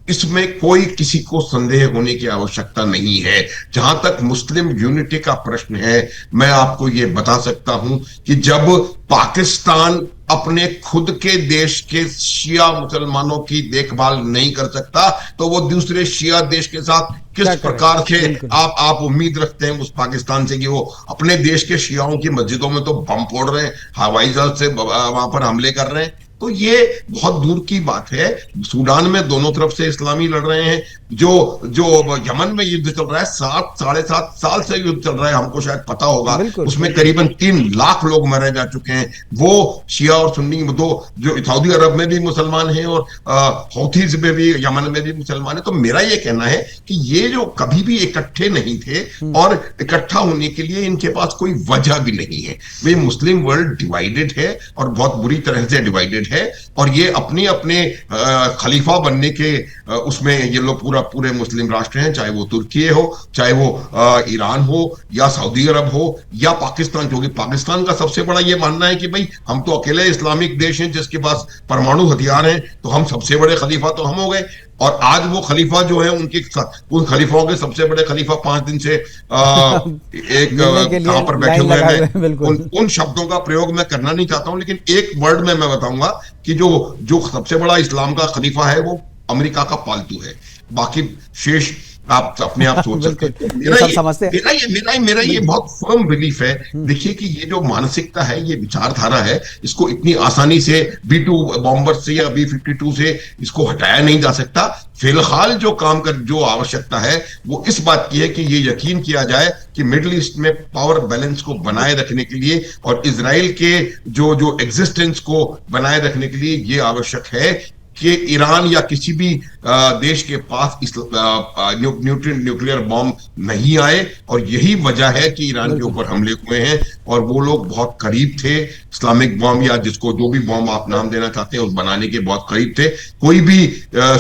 इसमें कोई किसी को संदेह होने की आवश्यकता नहीं है। जहां तक मुस्लिम यूनिटी का प्रश्न है, मैं आपको ये बता सकता हूं कि जब पाकिस्तान अपने खुद के देश के शिया मुसलमानों की देखभाल नहीं कर सकता तो वो दूसरे शिया देश के साथ किस प्रकार के आप उम्मीद रखते हैं उस पाकिस्तान से कि वो अपने देश के शियाओं की मस्जिदों में तो बम फोड़ रहे हैं, हवाई जहाज से वहां पर हमले कर रहे हैं। तो ये बहुत दूर की बात है। सूडान में दोनों तरफ से इस्लामी लड़ रहे हैं। जो यमन में युद्ध चल रहा है, 7-7.5 साल से युद्ध चल रहा है, हमको शायद पता होगा, उसमें करीबन 3 लाख लोग मारे जा चुके हैं। वो शिया और सुन्नी दो, जो सऊदी अरब में भी मुसलमान हैं और हौथीज में भी, यमन में भी मुसलमान है। तो मेरा ये कहना है कि ये जो कभी भी इकट्ठे नहीं थे और इकट्ठा होने के लिए इनके पास कोई वजह भी नहीं है। वे मुस्लिम वर्ल्ड डिवाइडेड है और बहुत बुरी तरह से डिवाइडेड है, और ये अपने खलीफा बनने के उसमें ये लोग पूरे मुस्लिम राष्ट्र हैं, चाहे वो तुर्की हो, चाहे वो ईरान हो, या सऊदी अरब हो, या पाकिस्तान। क्योंकि पाकिस्तान का सबसे बड़ा ये मानना है कि भाई हम तो अकेले इस्लामिक देश हैं जिसके पास परमाणु हथियार हैं, तो हम सबसे बड़े खलीफा तो हम हो गए। और आज वो खलीफा जो है उन खलीफाओं के सबसे बड़े खलीफा 5 दिन से एक कहां पर बैठे हुए हैं। उन शब्दों का प्रयोग मैं करना नहीं चाहता हूं, लेकिन एक वर्ड में मैं बताऊंगा कि जो सबसे बड़ा इस्लाम का खलीफा है वो अमेरिका का पालतू है। बाकी शेष आप अपने आप सोच सकते हैं। मेरा ये बहुत फर्म बिलीफ है। देखिए कि ये जो मानसिकता है, ये विचारधारा है, इसको इतनी आसानी से B-2 बॉम्बर से या B-52 से इसको हटाया नहीं जा सकता। फिलहाल जो आवश्यकता है वो इस बात की है कि ये यकीन किया जाए कि मिडिल ईस्ट में पावर बैलेंस को बनाए रखने के लिए और इजराइल के जो एग्जिस्टेंस को बनाए रखने के लिए ये आवश्यक है कि ईरान या किसी भी देश के पास न्यूक्लियर बॉम्ब नहीं आए। और यही वजह है कि ईरान के ऊपर हमले हुए हैं, और वो लोग बहुत करीब थे इस्लामिक बॉम्ब या जिसको जो भी बॉम्ब आप नाम देना चाहते हैं उस बनाने के बहुत करीब थे। कोई भी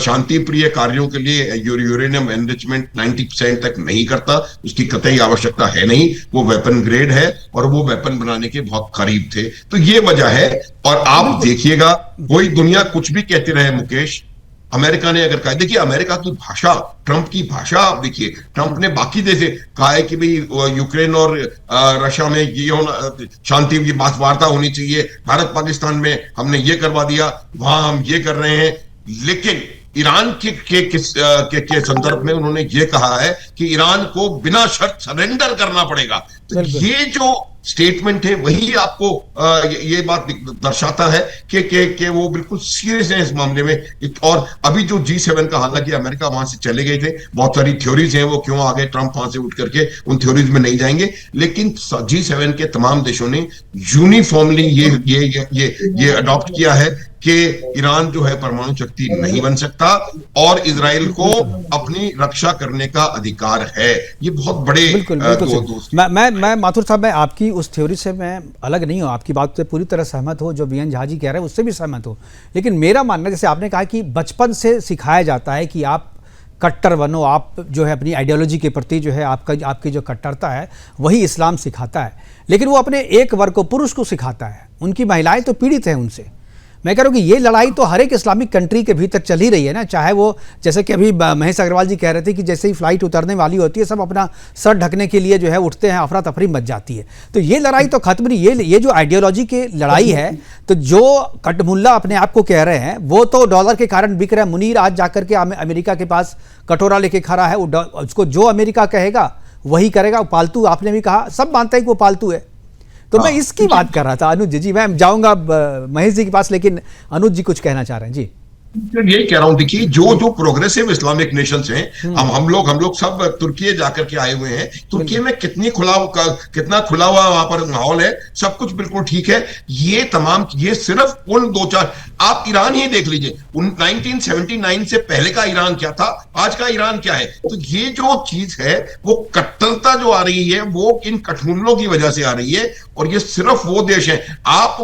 शांति प्रिय कार्यों के लिए यूरेनियम एनरिचमेंट 90% तक नहीं करता, उसकी कतई आवश्यकता है नहीं। वो वेपन ग्रेड है और वो वेपन बनाने के बहुत करीब थे। तो ये वजह है। और आप देखिएगा, कोई दुनिया कुछ भी कहती रहे मुकेश, 2 साल 3 साल 4 साल 5 साल 10 साल, 20 साल, 30 साल, 40 साल, 50 साल, 60 साल, 70 साल, 80 साल, 90 साल, 100 साल, 200 साल, 300 साल, 400 साल, 500 साल, 1000 साल, अमेरिका ने अगर कहा, देखिए अमेरिका की भाषा, ट्रंप की भाषा आप देखिए, ट्रंप ने बाकी देश से कहा है कि भाई यूक्रेन और रशिया में ये होना, शांति की बात वार्ता होनी चाहिए, भारत पाकिस्तान में हमने ये करवा दिया, वहां हम ये कर रहे हैं। लेकिन ईरान के संदर्भ में उन्होंने ये कहा है कि ईरान को बिना शर्त सरेंडर करना पड़ेगा। तो ये जो स्टेटमेंट है वही आपको ये बात दर्शाता है कि वो बिल्कुल सीरियस है इस मामले में। और अभी जो G7 का, हालांकि अमेरिका वहां से चले गए थे, बहुत सारी थ्योरीज हैं, वो क्यों आ गए ट्रंप वहां से उठ करके, उन थ्योरीज में नहीं जाएंगे, लेकिन G7 के तमाम देशों ने यूनिफॉर्मली ये अडॉप्ट किया है कि ईरान जो है परमाणु शक्ति नहीं बन सकता और इजराइल को अपनी रक्षा करने का अधिकार है। ये बहुत बड़े मैं माथुर साहब, मैं आपकी उस थ्योरी से मैं अलग नहीं हूं, आपकी बात से पूरी तरह सहमत हो, जो बीएन झा जी कह रहे हैं उससे भी सहमत हो। लेकिन मेरा मानना, जैसे आपने कहा कि बचपन से सिखाया जाता है कि आप कट्टर बनो, आप जो है अपनी आइडियोलॉजी के प्रति जो है आपकी जो कट्टरता है वही इस्लाम सिखाता है, लेकिन वो अपने एक वर्ग को, पुरुष को सिखाता है। उनकी महिलाएं तो पीड़ित हैं उनसे। मैं कह रहा हूँ कि ये लड़ाई तो हर एक इस्लामिक कंट्री के भीतर चल ही रही है ना, चाहे वो, जैसे कि अभी महेश अग्रवाल जी कह रहे थे कि जैसे ही फ्लाइट उतरने वाली होती है सब अपना सर ढकने के लिए जो है उठते हैं, अफरा तफरी मच जाती है। तो ये लड़ाई तो खत्म नहीं, ये जो आइडियोलॉजी की लड़ाई है, तो जो कटमुल्ला अपने आप को कह रहे हैं वो तो डॉलर के कारण बिक रहे हैं। मुनीर आज जाकर के अमेरिका के पास कटोरा लेके खड़ा है, उसको जो अमेरिका कहेगा वही करेगा। पालतू, आपने भी कहा, सब मानते हैं कि वो पालतू है। तो मैं इसकी बात कर रहा था। अनुज जी, मैं जाऊंगा महेश जी के पास, लेकिन अनुज जी कुछ कहना चाह रहे हैं जी। यही कह रहा हूं, देखिए जो प्रोग्रेसिव इस्लामिक नेशंस हैं, हम लोग सब तुर्की जाकर के आए हुए हैं। तुर्की में कितना खुला हुआ वहां पर माहौल है, सब कुछ बिल्कुल ठीक है। ये सिर्फ उन दो चार, आप ईरान ही देख लीजिए, 1979 से पहले का ईरान क्या था, आज का ईरान क्या है। तो ये जो चीज है, वो कट्टरता जो आ रही है वो इन कठमुल्लों की वजह से आ रही है। और ये सिर्फ वो देश है, आप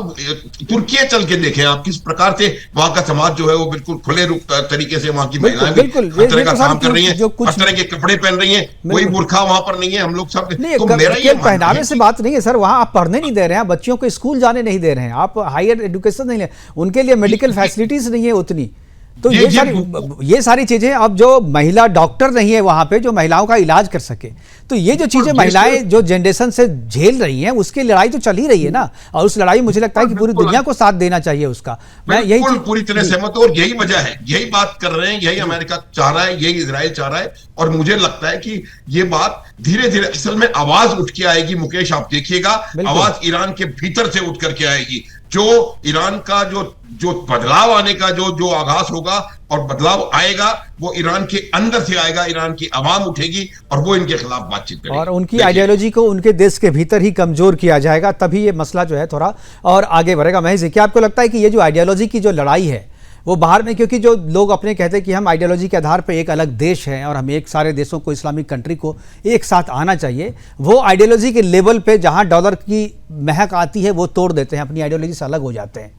तुर्की चल के देखें, आप किस प्रकार से वहां का समाज जो है वो बिल्कुल खुले रूप तरीके से वहां की महिलाएं भी हर तरह का काम कर रही हैं, हर तरह के कपड़े पहन रही हैं, कोई बुर्खा वहां पर नहीं है। हम लोग सब, तो मेरा ये पहनावे से बात नहीं है सर, वहां आप पढ़ने नहीं दे रहे हैं, बच्चियों को स्कूल जाने नहीं दे रहे हैं, आप हायर एजुकेशन नहीं ले, उनके लिए मेडिकल फैसिलिटीज नहीं है उतनी। तो ये सारी चीजें, अब जो महिला डॉक्टर नहीं है वहां पे जो महिलाओं का इलाज कर सके, तो ये जो चीजें महिलाएं जो जनरेशन से झेल रही हैं, उसकी लड़ाई तो चल ही रही है ना। और उस लड़ाई मुझे लगता है कि पूरी दुनिया को साथ देना चाहिए उसका। मैं यही पूरी तरह सहमत हूं, और यही वजह है, यही बात कर रहे हैं, यही अमेरिका चाह रहा है, यही इजराइल चाह रहा है। और मुझे लगता है कि ये बात धीरे धीरे असल में आवाज उठ के आएगी। मुकेश, आप देखिएगा, आवाज ईरान के भीतर से उठ करके आएगी। जो ईरान का जो बदलाव आने का जो आगाज होगा और बदलाव आएगा, वो ईरान के अंदर से आएगा। ईरान की आवाम उठेगी और वो इनके खिलाफ बातचीत करेगी, और उनकी आइडियोलॉजी को उनके देश के भीतर ही कमजोर किया जाएगा, तभी ये मसला जो है थोड़ा और आगे बढ़ेगा। महेश जी, क्या आपको लगता है कि ये जो आइडियोलॉजी की जो लड़ाई है वो बाहर में, क्योंकि जो लोग अपने कहते हैं कि हम आइडियोलॉजी के आधार पर एक अलग देश है और हम एक सारे देशों को, इस्लामिक कंट्री को एक साथ आना चाहिए, वो आइडियोलॉजी के लेवल पे जहां डॉलर की महक आती है वो तोड़ देते हैं, अपनी आइडियोलॉजी से अलग हो जाते हैं।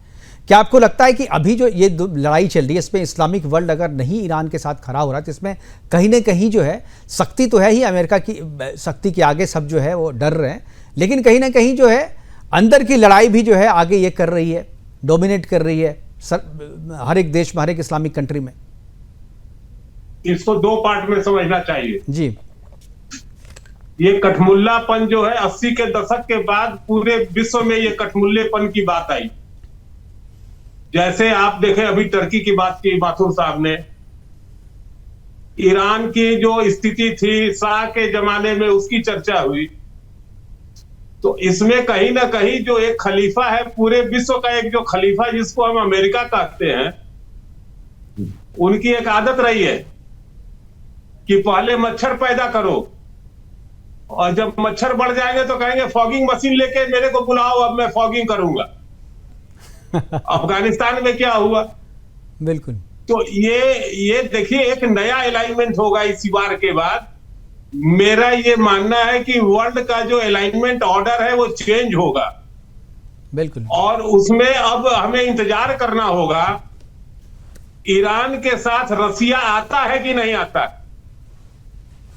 क्या आपको लगता है कि अभी जो ये लड़ाई चल रही है, इसमें इस्लामिक वर्ल्ड अगर नहीं ईरान के साथ खड़ा हो रहा है, तो इसमें कहीं ना कहीं जो है शक्ति तो है ही, अमेरिका की शक्ति के आगे सब जो है वो डर रहे हैं, लेकिन कहीं ना कहीं जो है अंदर की लड़ाई भी जो है आगे ये कर रही है, डोमिनेट कर रही है हर एक देश में, हर एक इस्लामिक कंट्री में। इसको दो पार्ट में समझना चाहिए जी। ये कठमुल्लापन जो है 80 के दशक के बाद पूरे विश्व में ये कठमुल्लेपन की बात आई। जैसे आप देखें, अभी टर्की की बात की माथुर साहब ने, ईरान की जो स्थिति थी शाह के जमाने में, उसकी चर्चा हुई। तो इसमें कहीं ना कहीं जो एक खलीफा है पूरे विश्व का, एक जो खलीफा जिसको हम अमेरिका कहते हैं, उनकी एक आदत रही है कि पहले मच्छर पैदा करो और जब मच्छर बढ़ जाएंगे तो कहेंगे फॉगिंग मशीन लेके मेरे को बुलाओ, अब मैं फॉगिंग करूंगा। अफगानिस्तान में क्या हुआ? बिल्कुल। तो ये देखिए, एक नया अलाइनमेंट होगा इस बार के बाद। मेरा ये मानना है कि वर्ल्ड का जो अलाइनमेंट ऑर्डर है वो चेंज होगा। बिल्कुल। और उसमें अब हमें इंतजार करना होगा, ईरान के साथ रसिया आता है कि नहीं आता,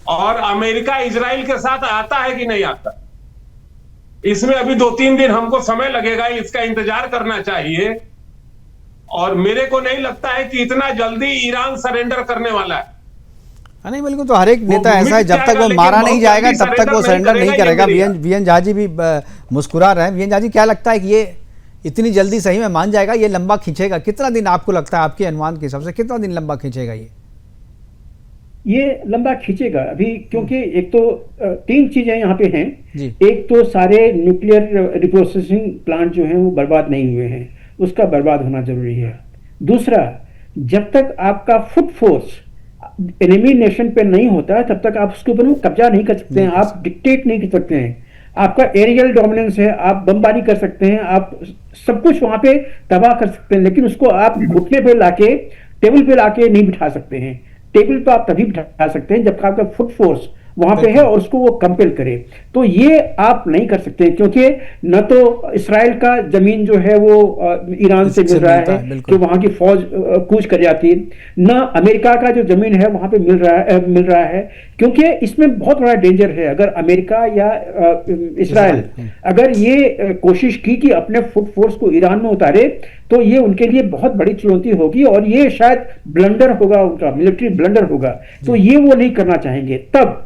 और अमेरिका इजराइल के साथ आता है कि नहीं आता। इसमें अभी 2-3 दिन हमको समय लगेगा, इसका इंतजार करना चाहिए। और मेरे को नहीं लगता है कि इतना जल्दी ईरान सरेंडर करने वाला है। नहीं, बिल्कुल, तो हर एक नेता ऐसा है, जब तक वो मारा नहीं जाएगा तब तक वो सरेंडर नहीं करेगा। वीएन झा जी भी मुस्कुरा रहे हैं। वीएन झा जी, क्या लगता है कि ये इतनी जल्दी सही में मान जाएगा, ये लंबा खींचेगा? कितना दिन आपको लगता है, आपके अनुमान के हिसाब से कितना दिन लंबा खींचेगा ये लंबा खींचेगा अभी, क्योंकि एक तो 3 चीजें यहाँ पे हैं जी। एक तो सारे न्यूक्लियर रिप्रोसेसिंग प्लांट जो हैं वो बर्बाद नहीं हुए हैं, उसका बर्बाद होना जरूरी है। दूसरा, जब तक आपका फुट फोर्स एनिमी नेशन पे नहीं होता तब तक आप उसके ऊपर कब्जा नहीं कर सकते हैं, आप डिक्टेट नहीं कर सकते हैं। आपका एरियल डोमिनेंस है, आप बमबारी कर सकते हैं, आप सब कुछ वहां पे तबाह कर सकते हैं, लेकिन उसको आप घुटने पे लाके, टेबल पे लाके नहीं बिठा सकते हैं। टेबल पे आप तभी बिठा सकते हैं जब आपका फुट फोर्स वहां पे है और उसको वो कंपेल करे। तो ये आप नहीं कर सकते, क्योंकि न तो इसराइल का जमीन जो है वो ईरान से मिल रहा है कि वहां की फौज कूच कर जाती, न अमेरिका का जो जमीन है वहां पे मिल रहा है, क्योंकि इसमें बहुत बड़ा डेंजर है। अगर अमेरिका या इसराइल अगर ये कोशिश की कि अपने फुट फोर्स को ईरान में उतारे, तो ये उनके लिए बहुत बड़ी चुनौती होगी और ये शायद ब्लंडर होगा, उनका मिलिट्री ब्लंडर होगा। तो ये वो नहीं करना चाहेंगे। तब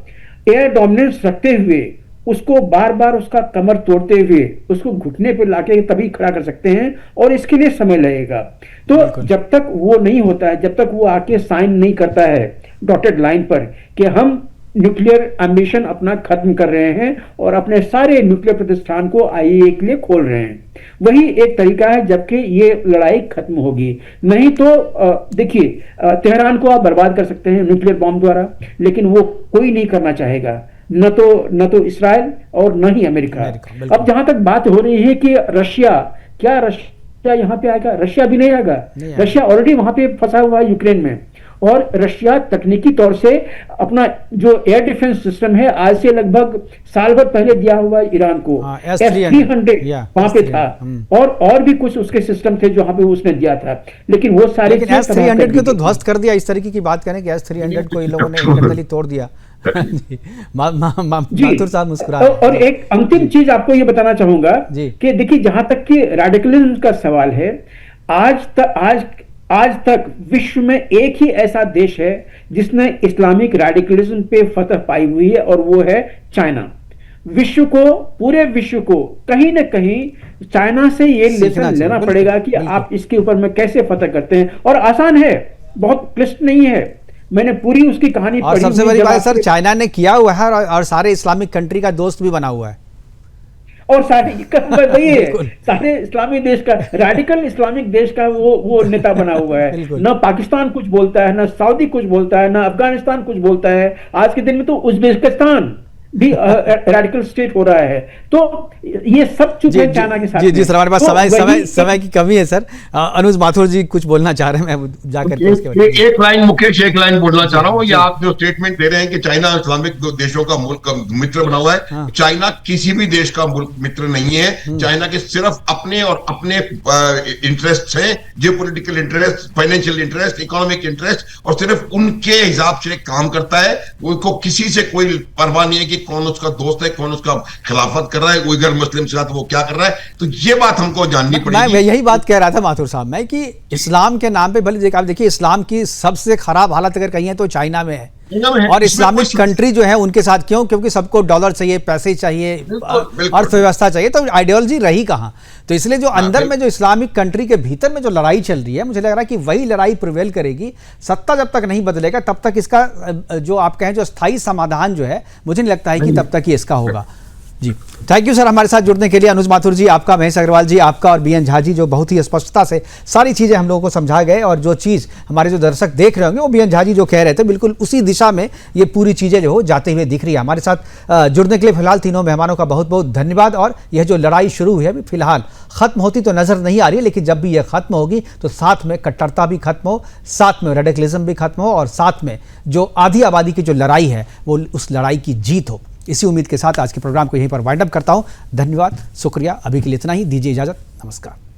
एयर डोमिनेंस रखते हुए उसको बार बार उसका कमर तोड़ते हुए उसको घुटने पे लाके तभी खड़ा कर सकते हैं, और इसके लिए समय लगेगा। तो जब तक वो नहीं होता है, जब तक वो आके साइन नहीं करता है डॉटेड लाइन पर कि हम न्यूक्लियर एम्बिशन अपना खत्म कर रहे हैं और अपने सारे न्यूक्लियर प्रतिष्ठान को आईएईए के लिए खोल रहे हैं, वही एक तरीका है जबकि ये लड़ाई खत्म होगी। नहीं तो देखिए, तेहरान को आप बर्बाद कर सकते हैं न्यूक्लियर बॉम्ब द्वारा, लेकिन वो कोई नहीं करना चाहेगा, न तो इसराइल और न ही अमेरिका। अब जहां तक बात हो रही है कि रशिया यहाँ पे आएगा, रशिया भी नहीं आएगा। रशिया ऑलरेडी वहां पे फंसा हुआ है यूक्रेन में, और रशिया तकनीकी तौर से अपना जो एयर डिफेंस सिस्टम है आज से लगभग साल भर पहले दिया हुआ ईरान को, S-300 वहां पे था, और भी कुछ उसके सिस्टम थे जो वहां पे उसने दिया था, लेकिन वो सारे S-300 को तो ध्वस्त कर दिया। इस तरीके की बात करें कि S-300 को इन लोगों ने इंटरनली तोड़ दिया। माथुर साहब मुस्कुरा। और एक अंतिम चीज आपको ये बताना चाहूंगा कि देखिए, जहां तक कि रेडिकलिज्म का सवाल है, आज तक विश्व में एक ही ऐसा देश है जिसने इस्लामिक रेडिकलिज्म पे फतह पाई हुई है, और वो है चाइना। पूरे विश्व को कहीं ना कहीं चाइना से ये लेसन लेना पड़ेगा कि आप इसके ऊपर में कैसे फतह करते हैं, और आसान है, बहुत क्लिष्ट नहीं है। मैंने पूरी उसकी कहानी पढ़ी। सबसे बड़ी बात सर, चाइना ने किया हुआ है और सारे इस्लामिक कंट्री का दोस्त भी बना हुआ है, और सारे इस्लामी देश का, रेडिकल इस्लामिक देश का वो नेता बना हुआ है। ना पाकिस्तान कुछ बोलता है, ना सऊदी कुछ बोलता है, ना अफगानिस्तान कुछ बोलता है। आज के दिन में तो उज्बेकिस्तान भी रेडिकल स्टेट हो रहा है। तो ये सब चुप है चाइना के साथ। जी सर, हमारे पास समय की कमी है सर। अनुज माथुर जी कुछ बोलना चाह रहे हैं, मैं जाकर एक लाइन मुकेश, एक लाइन बोलना चाह रहा हूँ। ये आप जो स्टेटमेंट दे रहे हैं कि चाइना इस्लामिक देशों का मुल्क मित्र बना हुआ है, चाइना किसी भी देश का मुल्क मित्र नहीं है। चाइना के सिर्फ अपने और अपने इंटरेस्ट हैं, geopolitical interest, financial interest, economic interest, और सिर्फ उनके हिसाब से काम करता है। उनको किसी से कोई परवाह नहीं है कि कौन उसका दोस्त है, कौन उसका खिलाफत कर रहा है, उइगर मुस्लिम से वो क्या कर रहा है। तो ये बात हमको जाननी पड़ेगी। मैं यही बात कह रहा था माथुर साहब, मैं कि इस्लाम के नाम पे भले आप देखिए, इस्लाम की सबसे खराब हालत अगर कहीं है तो चाइना में है, और इस्लामिक कंट्री जो है उनके साथ क्यों? क्योंकि सबको डॉलर चाहिए, पैसे चाहिए, अर्थव्यवस्था चाहिए, तो आइडियोलॉजी रही कहां? तो इसलिए जो अंदर में जो इस्लामिक कंट्री के भीतर में जो लड़ाई चल रही है, मुझे लग रहा है कि वही लड़ाई प्रिवेल करेगी। सत्ता जब तक नहीं बदलेगा तब तक इसका जो आप कहें जो स्थायी समाधान जो है, मुझे नहीं लगता है कि तब तक ही इसका होगा। जी, थैंक यू सर हमारे साथ जुड़ने के लिए। अनुज माथुर जी आपका, महेश अग्रवाल जी आपका, और वीएन झा जी जो बहुत ही स्पष्टता से सारी चीज़ें हम लोगों को समझा गए, और जो चीज़ हमारे जो दर्शक देख रहे होंगे वो वीएन झा जी जो कह रहे थे बिल्कुल उसी दिशा में ये पूरी चीज़ें जो हो जाते हुए दिख रही है। हमारे साथ जुड़ने के लिए फिलहाल तीनों मेहमानों का बहुत बहुत धन्यवाद। और यह जो लड़ाई शुरू हुई है अभी फिलहाल खत्म होती तो नजर नहीं आ रही है, लेकिन जब भी यह खत्म होगी तो साथ में कट्टरता भी खत्म हो, साथ में रेडिकलिज्म भी खत्म हो, और साथ में जो आधी आबादी की जो लड़ाई है वो उस लड़ाई की जीत हो। इसी उम्मीद के साथ आज के प्रोग्राम को यहीं पर वाइंड अप करता हूं। धन्यवाद, शुक्रिया। अभी के लिए इतना ही, दीजिए इजाजत, नमस्कार।